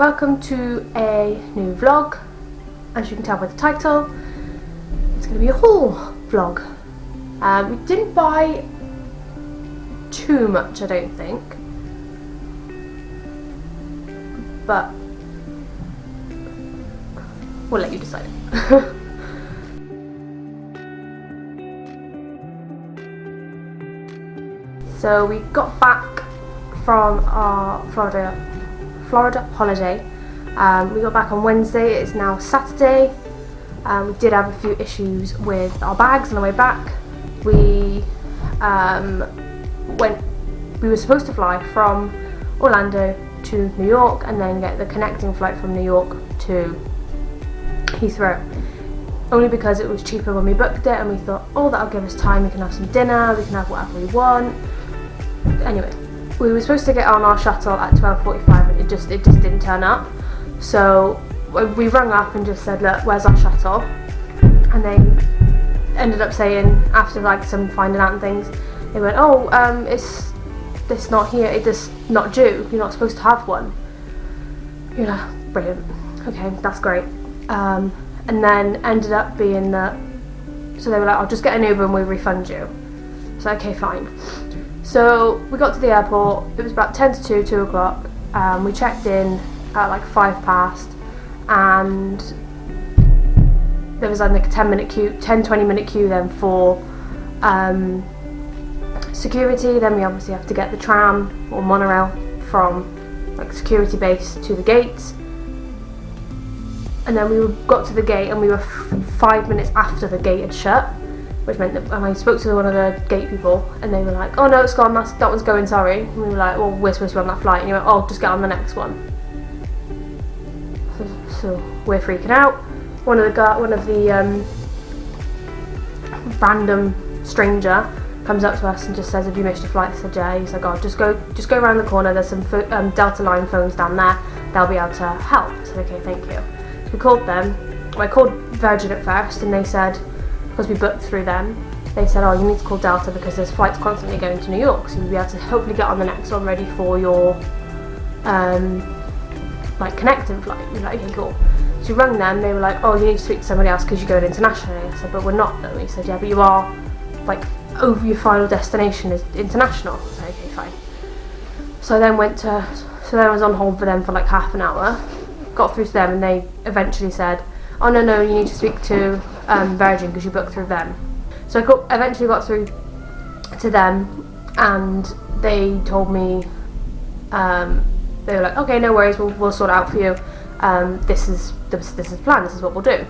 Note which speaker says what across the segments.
Speaker 1: Welcome to a new vlog. As you can tell by the title, it's going to be a haul vlog. We didn't buy too much, I don't think, but we'll let you decide. So we got back from our Florida holiday. We got back on Wednesday. It's now Saturday. We did have a few issues with our bags on the way back. We were supposed to fly from Orlando to New York and then get the connecting flight from New York to Heathrow, only because it was cheaper when we booked it, and we thought, oh, that'll give us time, we can have some dinner, we can have whatever we want. Anyway, we were supposed to get on our shuttle at 12:45 and it just didn't turn up. So we rung up and just said, look, where's our shuttle? And they ended up saying, after like some finding out and things, they went, oh, it's not here, it's not due, you're not supposed to have one. You're like, brilliant, okay, that's great. And then ended up being that, so they were like, I'll just get an Uber and we'll refund you. So okay, fine. So we got to the airport, it was about 10 to 2 o'clock. We checked in at like 5 past, and there was like a 10-20 minute queue then for security. Then we obviously have to get the tram or monorail from like security base to the gates. And then we got to the gate and we were 5 minutes after the gate had shut, which meant that, and I spoke to one of the gate people and they were like, oh no, it's gone, that one's going, sorry. And we were like, well, we're supposed to be on that flight. And he went, oh, just get on the next one. So we're freaking out. One of the random stranger comes up to us and just says, have you missed your flight? I said, yeah. He's like, oh, just go around the corner, there's some Delta line phones down there, they'll be able to help. I said, okay, thank you. We called them. Well, I called Virgin at first and they said, because we booked through them, they said, oh, you need to call Delta because there's flights constantly going to New York, so you'll be able to hopefully get on the next one ready for your like connecting flight. We were like, okay, cool. So we rang them, they were like, oh, you need to speak to somebody else because you're going internationally. I said, but we're not though. He said, yeah, but you are, like, over your final destination is international. I said, okay, fine. So I then I was on hold for them for like half an hour, got through to them, and they eventually said, oh no, you need to speak to Virgin because you booked through them. So I eventually got through to them and they told me, they were like, okay, no worries, we'll sort it out for you. This is the plan, this is what we'll do.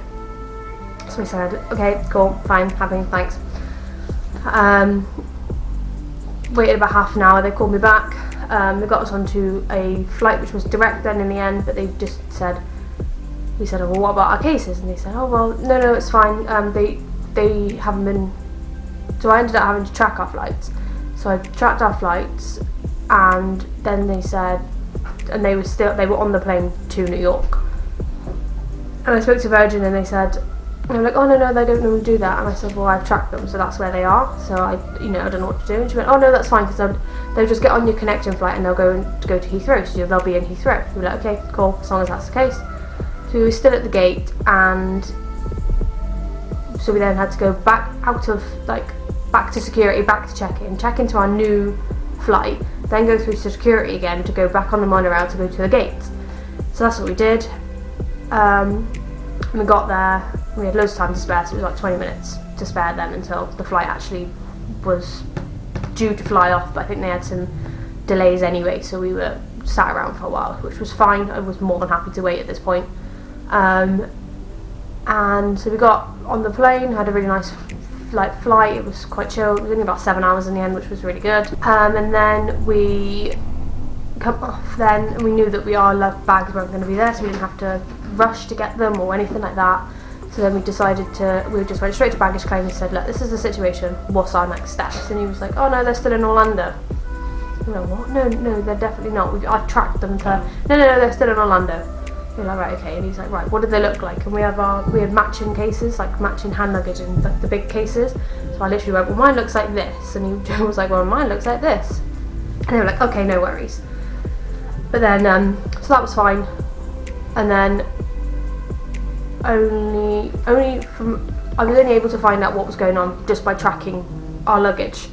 Speaker 1: So we said, okay, cool, fine, happy, thanks. Waited about half an hour, they called me back. They got us onto a flight which was direct then in the end, but they just said, we said, oh, well, what about our cases? And they said, oh, well, no, it's fine. They haven't been, so I ended up having to track our flights. So I tracked our flights, and then they said, and they were on the plane to New York. And I spoke to Virgin and they were like, oh no, they don't normally do that. And I said, well, I've tracked them, so that's where they are. So I don't know what to do. And she went, oh no, that's fine, because they'll just get on your connecting flight and they'll go to Heathrow, so they'll be in Heathrow. We were like, okay, cool, as long as that's the case. So we were still at the gate, and so we then had to go back to security, back to check into our new flight, then go through to security again to go back on the monorail to go to the gate. So that's what we did. We got there, we had loads of time to spare, so it was like 20 minutes to spare then until the flight actually was due to fly off, but I think they had some delays anyway, so we were sat around for a while, which was fine. I was more than happy to wait at this point. And so we got on the plane, had a really nice flight. It was quite chill. It was only about 7 hours in the end, which was really good. And then we come off then, and we knew that our bags weren't going to be there, so we didn't have to rush to get them or anything like that. So then we just went straight to baggage claim and said, look, this is the situation, what's our next steps? And he was like, oh no, they're still in Orlando. We were like, what? No, they're definitely not. I tracked them to, no, they're still in Orlando. We're like, right, okay. And he's like, right, what do they look like? And we had matching cases, like matching hand luggage and like the big cases. So I literally went, well, mine looks like this. And he was like, well, mine looks like this. And they were like, okay, no worries. But then, so that was fine. and then I was only able to find out what was going on just by tracking our luggage.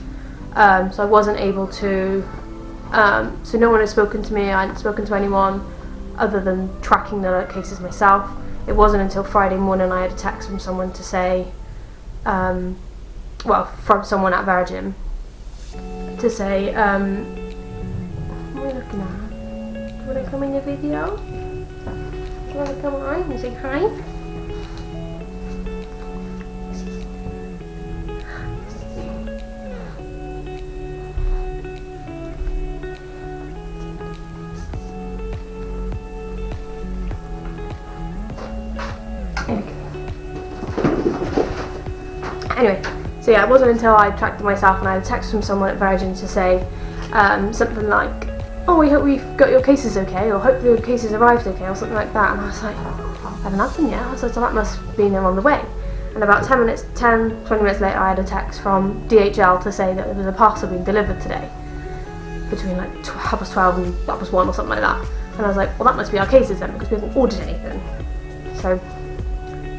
Speaker 1: So I wasn't able to, so no one had spoken to me, I hadn't spoken to anyone other than tracking the cases myself. It wasn't until Friday morning I had a text from someone to say, from someone at Virgin, to say, what are you looking at? Do you want to come in your video? Do you want to come on and say hi? Anyway, so yeah, it wasn't until I tracked it myself and I had a text from someone at Virgin to say something like, oh, we hope we've got your cases okay, or hope your cases arrived okay, or something like that. And I was like, I haven't had them yet. I was like, so that must be them on the way. And about 20 minutes later, I had a text from DHL to say that there was a parcel being delivered today between like 12:30 and 1:30 or something like that. And I was like, well, that must be our cases then, because we haven't ordered anything. So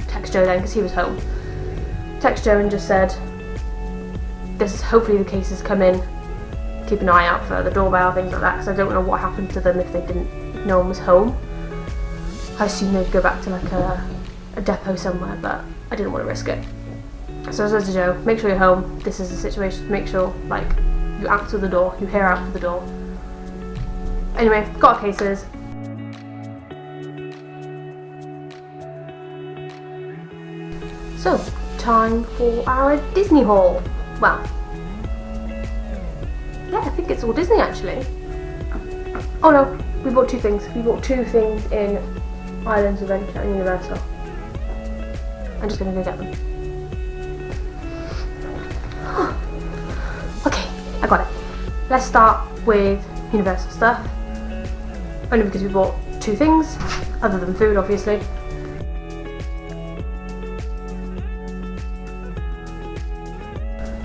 Speaker 1: text Joe then, because he was home. Text Joe and just said, hopefully the cases come in, keep an eye out for the doorbell, things like that, because I don't know what happened to them if no one was home. I assumed they'd go back to like a depot somewhere, but I didn't want to risk it. So I said to Joe, make sure you're home, this is the situation, make sure like you answer the door, you hear out the door. Anyway, got our cases. So, time for our Disney haul. Well, yeah, I think it's all Disney actually. Oh no, we bought two things. We bought two things in Islands Adventure and Universal. I'm just gonna go get them. Okay, I got it. Let's start with Universal stuff. Only because we bought two things, other than food obviously.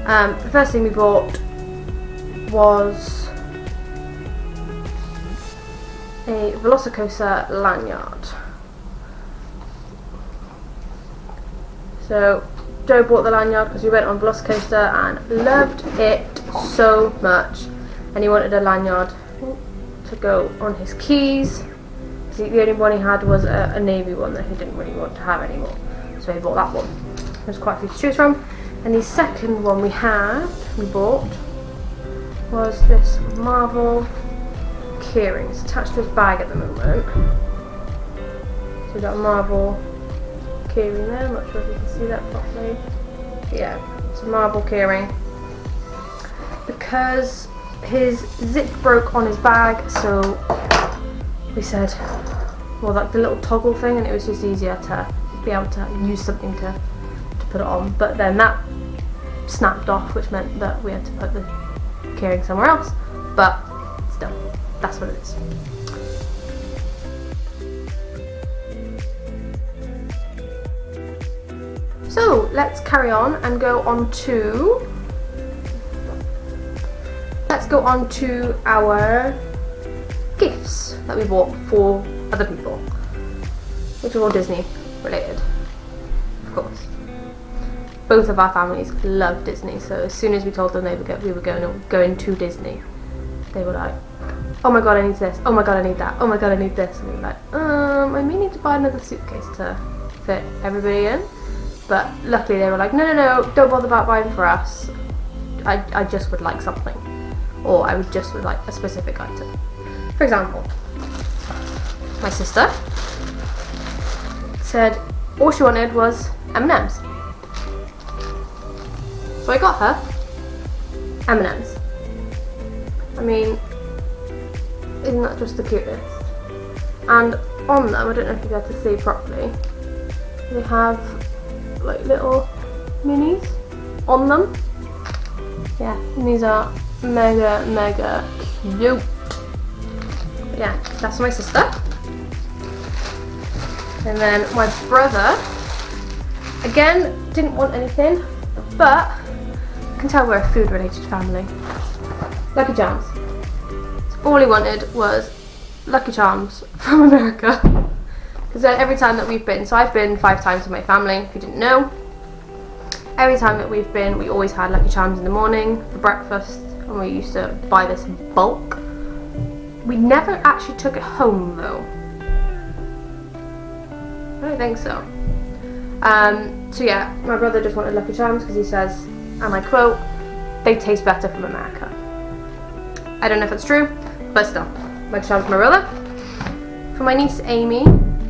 Speaker 1: The first thing we bought was a Velocicoaster lanyard. So Joe bought the lanyard because we went on Velocicoaster and loved it so much, and he wanted a lanyard to go on his keys. The only one he had was a navy one that he didn't really want to have anymore, so he bought that one. There's quite a few to choose from. And the second one we bought was this Marvel keyring. It's attached to his bag at the moment. So we've got a Marvel keyring there, I'm not sure if you can see that properly. But yeah, it's a Marvel keyring. Because his zip broke on his bag, so we said, well, like the little toggle thing, and it was just easier to be able to use something to put it on. But then that snapped off, which meant that we had to put the keyring somewhere else, but still, that's what it is. So let's carry on and go on to our gifts that we bought for other people, which are all Disney related, of course. Both of our families love Disney, so as soon as we told them we were going to Disney, they were like, oh my god, I need this, oh my god, I need that, oh my god, I need this. And we were like, I may need to buy another suitcase to fit everybody in. But luckily they were like, no, don't bother about buying for us. I just would like something. Or I would like a specific item. For example, my sister said all she wanted was M&Ms. So I got her M&Ms. I mean, isn't that just the cutest? And on them, I don't know if you get to see properly, they have like little minis on them. Yeah, and these are mega cute. But yeah, that's my sister. And then my brother, again, didn't want anything, but you can tell we're a food related family. Lucky Charms. So all he wanted was Lucky Charms from America. Because every time that we've been, so I've been 5 times with my family, if you didn't know. Every time that we've been, we always had Lucky Charms in the morning for breakfast, and we used to buy this in bulk. We never actually took it home though. I don't think so. So yeah, my brother just wanted Lucky Charms because he says, and I quote, they taste better from America. I don't know if it's true, but still, Lucky Charms for my brother. For my niece Amy,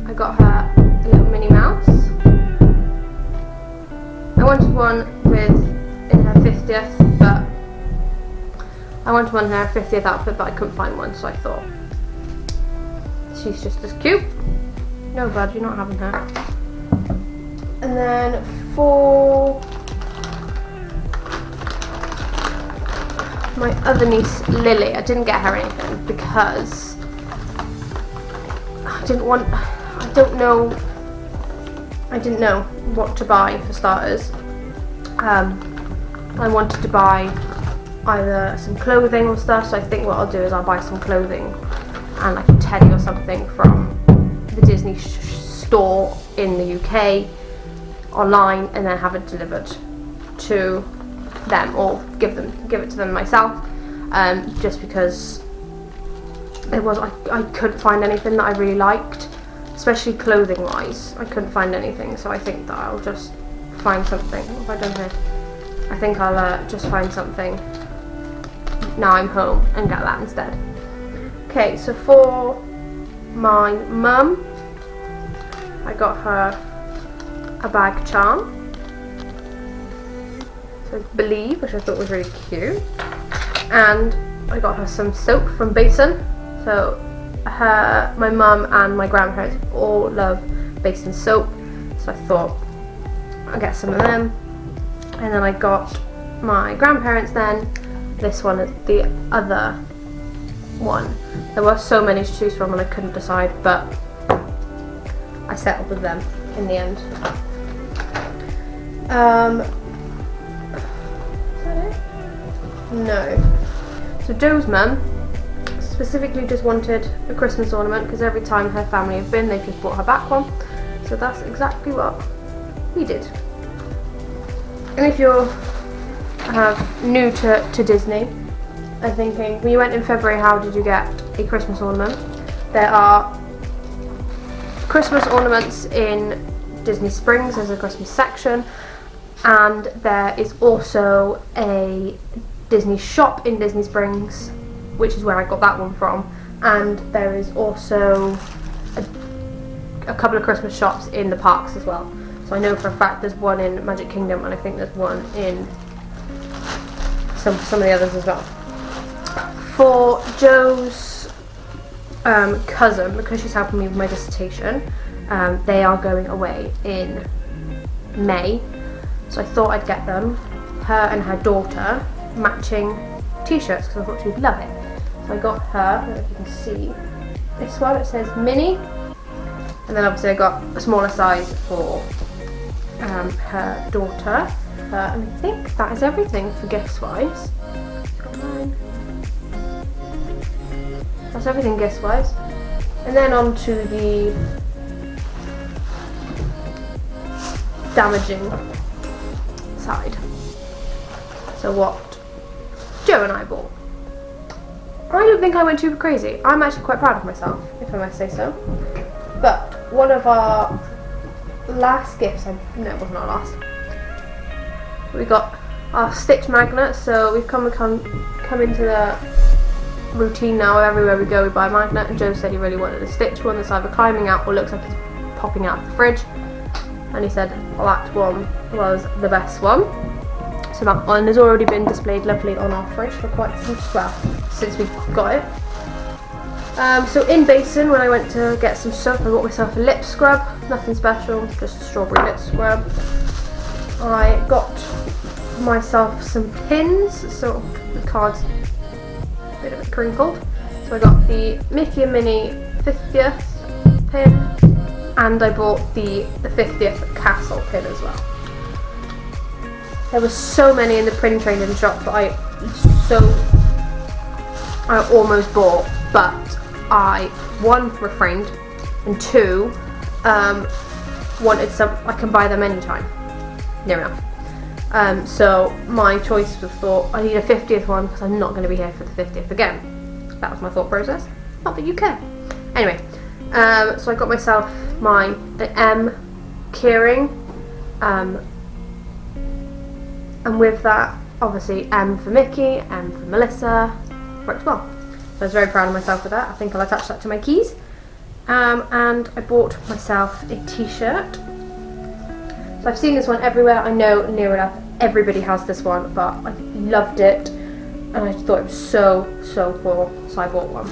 Speaker 1: I got her a little Minnie Mouse. I wanted one in her 50th, but I wanted one in her 50th outfit, but I couldn't find one, so I thought she's just as cute. No, bud, you're not having her. And then for my other niece Lily, I didn't get her anything because I didn't know what to buy for starters. I wanted to buy either some clothing or stuff, so I think what I'll do is I'll buy some clothing and like a teddy or something from the Disney store in the UK online, and then have it delivered to them, or give it to them myself, just because I couldn't find anything that I really liked, especially clothing wise. I couldn't find anything, so I think that I'll just find something. What have I done here? I think I'll just find something now I'm home and get that instead. Okay, so for my mum, I got her a bag charm, so Believe, which I thought was really cute, and I got her some soap from Basin. So my mum and my grandparents all love Basin soap, so I thought I'll get some of them. And then I got my grandparents then this one, the other one. There were so many to choose from and I couldn't decide, but I settled with them in the end. Is that it? No. So Joe's mum specifically just wanted a Christmas ornament because every time her family have been, they've just bought her back one. So that's exactly what we did. And if you're new to Disney and thinking, when you went in February, how did you get a Christmas ornament? There are Christmas ornaments in Disney Springs, there's a Christmas section, and there is also a Disney shop in Disney Springs, which is where I got that one from, and there is also a couple of Christmas shops in the parks as well. So I know for a fact there's one in Magic Kingdom, and I think there's one in some of the others as well. For Joe's cousin, because she's helping me with my dissertation, they are going away in May, so I thought I'd get them, her and her daughter, matching t-shirts because I thought she'd love it. So I got her, I don't know if you can see, this one, it says Minnie, and then obviously I got a smaller size for her daughter, and I think that is everything for gifts wise. That's everything gifts wise. And then on to the damaging side. So what Joe and I bought. I don't think I went too crazy. I'm actually quite proud of myself, if I must say so. But one of our last gifts, no, it wasn't our last. We got our stitch magnets, so we've come into the routine now. Everywhere we go we buy a magnet, and Joe said he really wanted a stitch one that's either climbing out or looks like it's popping out of the fridge, and he said that one was the best one. So that one has already been displayed lovely on our fridge for quite some, well, since we got it. So in Basin, when I went to get some soap, I got myself a lip scrub, nothing special, just a strawberry lip scrub. I got myself some pins, so the card's a bit of it crinkled. So I got the Mickey and Minnie 50th pin, and I bought the 50th Castle pin as well. There were so many in the pin trading shop that I almost bought, but I, one, refrained, and two, wanted some, I can buy them anytime, near enough. So my choice was thought, I need a 50th one because I'm not going to be here for the 50th again. That was my thought process. Not that you care. Anyway, so I got myself the M keyring, and with that, obviously M for Mickey, M for Melissa, works well. So I was very proud of myself with that. I think I'll attach that to my keys. And I bought myself a t-shirt. So I've seen this one everywhere. I know near enough everybody has this one, but I loved it and I thought it was so cool, so I bought one.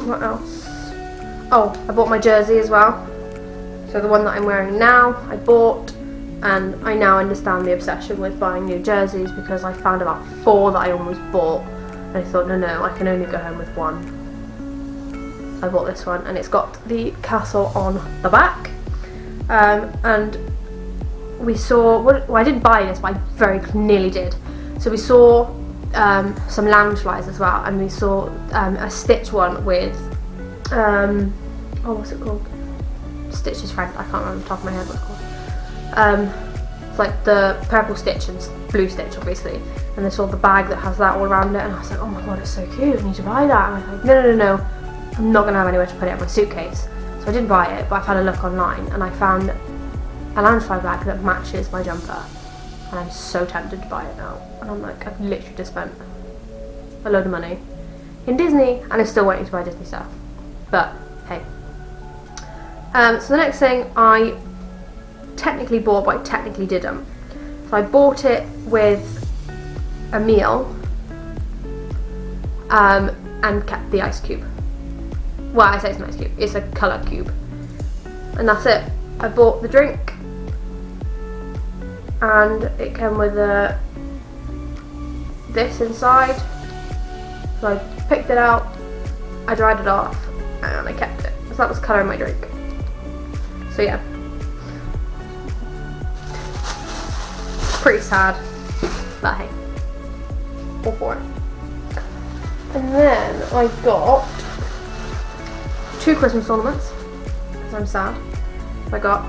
Speaker 1: What else? Oh, I bought my jersey as well. So the one that I'm wearing now, I bought, and I now understand the obsession with buying new jerseys because I found about 4 that I almost bought, and I thought, no, I can only go home with one. I bought this one, and it's got the castle on the back. And we saw, well, I didn't buy this, but I very nearly did. So we saw some lounge flies as well, and we saw a Stitch one with, what's it called? Stitch's friend, I can't remember off the top of my head what it's called. It's like the purple Stitch and blue Stitch, obviously. And they saw the bag that has that all around it, and I was like, oh my god, it's so cute, I need to buy that. And I was like, no, I'm not going to have anywhere to put it in my suitcase. So I didn't buy it, but I've had a look online, and I found a loungefly bag that matches my jumper. And I'm so tempted to buy it now. And I'm like, I've literally just spent a load of money in Disney, and I'm still waiting to buy Disney stuff. But, hey. So the next thing I technically bought, but I technically didn't. So I bought it with a meal, and kept the ice cube. Well, I say it's an ice cube, it's a colour cube. And that's it. I bought the drink, and it came with this inside. So I picked it out, I dried it off, and I kept it. So that was colour in my drink. So yeah. Pretty sad, but hey, all for it. And then I got 2 Christmas ornaments, because I'm sad. I got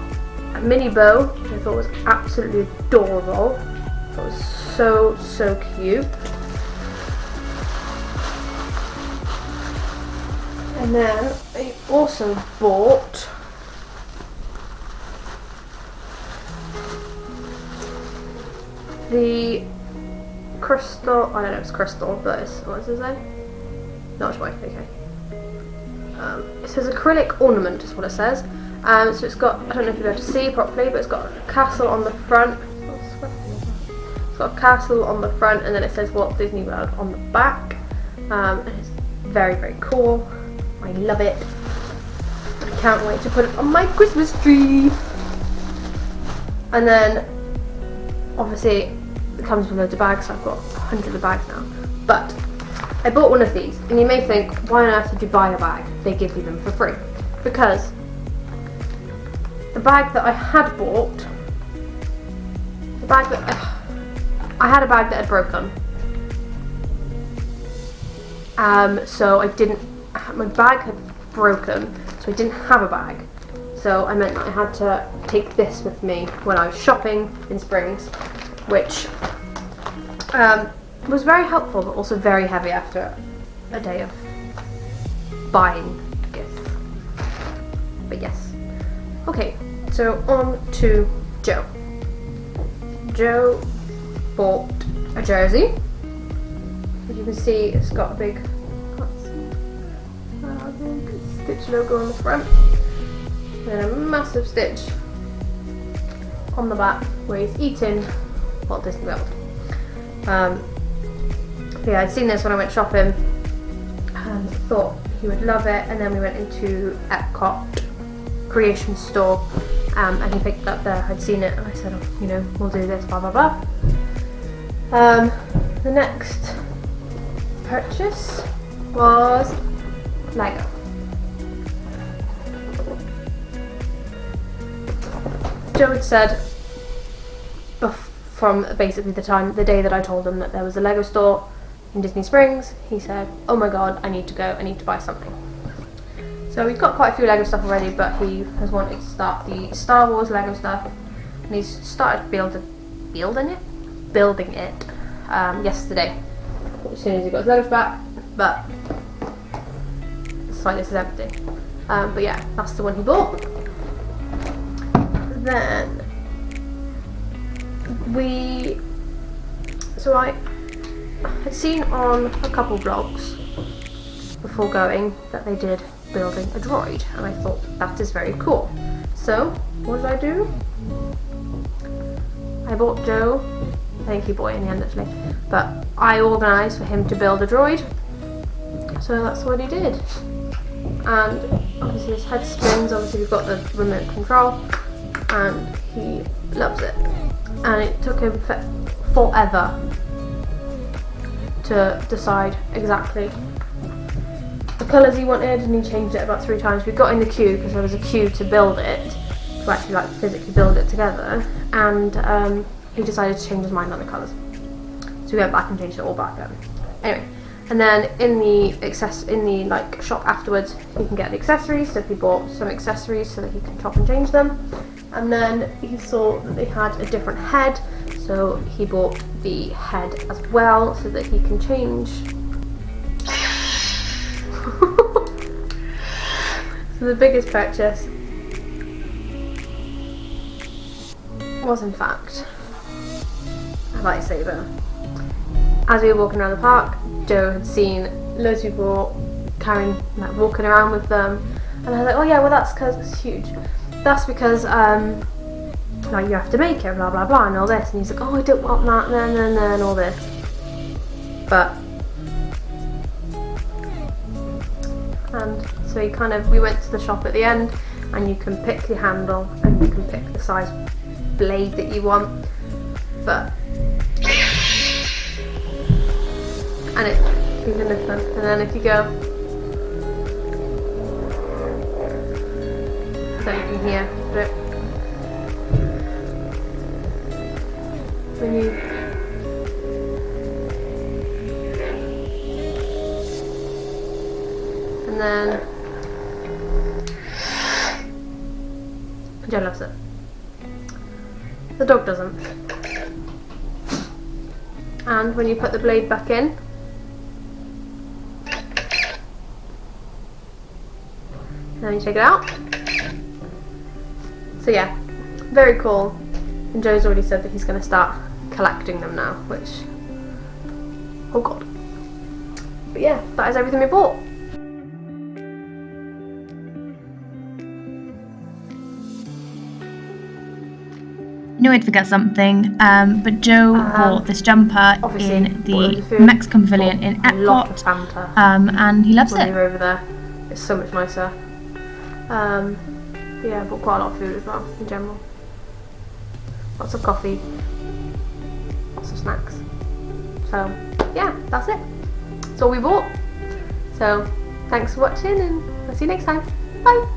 Speaker 1: a mini bow, which I thought was absolutely adorable. I thought it was so cute. And then I also bought the crystal, I don't know if it's crystal, but it's, what does it say? Not sure, okay. It says acrylic ornament is what it says. So it's got, I don't know if you'll be able to see properly, but it's got a castle on the front. It's got a castle on the front, and then it says Walt Disney World on the back. And it's very cool. I love it. I can't wait to put it on my Christmas tree. And then obviously it comes with loads of bags, so I've got hundreds of bags now. But I bought one of these, and you may think, why on earth did you buy a bag? They give you them for free. Because the bag that I had bought, I had a bag that had broken. So I didn't, my bag had broken, so I didn't have a bag. So I meant that I had to take this with me when I was shopping in Springs, which was very helpful, but also very heavy after a day of buying gifts. But yes. Okay, so on to Joe. Joe bought a jersey. As you can see, it's got a big Stitch logo on the front, and then a massive Stitch on the back where he's eating Walt Disney World. Yeah, I'd seen this when I went shopping and thought he would love it, and then we went into Epcot Creation Store, and he picked it up there. I'd seen it and I said, oh, you know, we'll do this, blah blah blah. The next purchase was Lego. Joe had said from basically the day that I told him that there was a Lego store in Disney Springs, he said, oh my god, I need to go, I need to buy something. So we've got quite a few Lego stuff already, but he has wanted to start the Star Wars Lego stuff, and he's started building it yesterday, as soon as he got his Legos back, but it's like this is empty. But yeah, that's the one he bought. Then I had seen on a couple vlogs before going that they did building a droid, and I thought that is very cool. So what did I do? I bought Joe, I think he bought it in the end actually, but I organised for him to build a droid, so that's what he did. And obviously his head spins, obviously we've got the remote control, and he loves it. And it took him forever to decide exactly the colours he wanted, and he changed it about 3 times. We got in the queue because there was a queue to build it, to actually like physically build it together, and he decided to change his mind on the colours. So we went back and changed it all back then. Anyway, and then in the like shop afterwards, he can get the accessories. So he bought some accessories so that he can chop and change them. And then he saw that they had a different head, so he bought the head as well so that he can change. So the biggest purchase was in fact a lightsaber. As we were walking around the park, Joe had seen loads of people walking around with them, and I was like, oh yeah, well that's because it's huge. That's because like you have to make it, blah blah blah, and all this. And he's like, oh, I don't want that, and all this. But and so we went to the shop at the end, and you can pick your handle and you can pick the size blade that you want. But and even this one, and then if you go, so you can hear, but when you and then Joe loves it. The dog doesn't. And when you put the blade back in, then you take it out. So yeah, very cool. And Joe's already said that he's going to start collecting them now, which, oh god. But yeah, that is everything we bought.
Speaker 2: I knew I'd forget something, but Joe bought this jumper in the Mexican Pavilion in Epcot,
Speaker 1: a lot of Fanta,
Speaker 2: and he loves
Speaker 1: when
Speaker 2: it.
Speaker 1: you're over there. It's so much nicer. But yeah, I bought quite a lot of food as well, in general. Lots of coffee, lots of snacks. So yeah, that's it. That's all we bought. So thanks for watching, and I'll see you next time. Bye!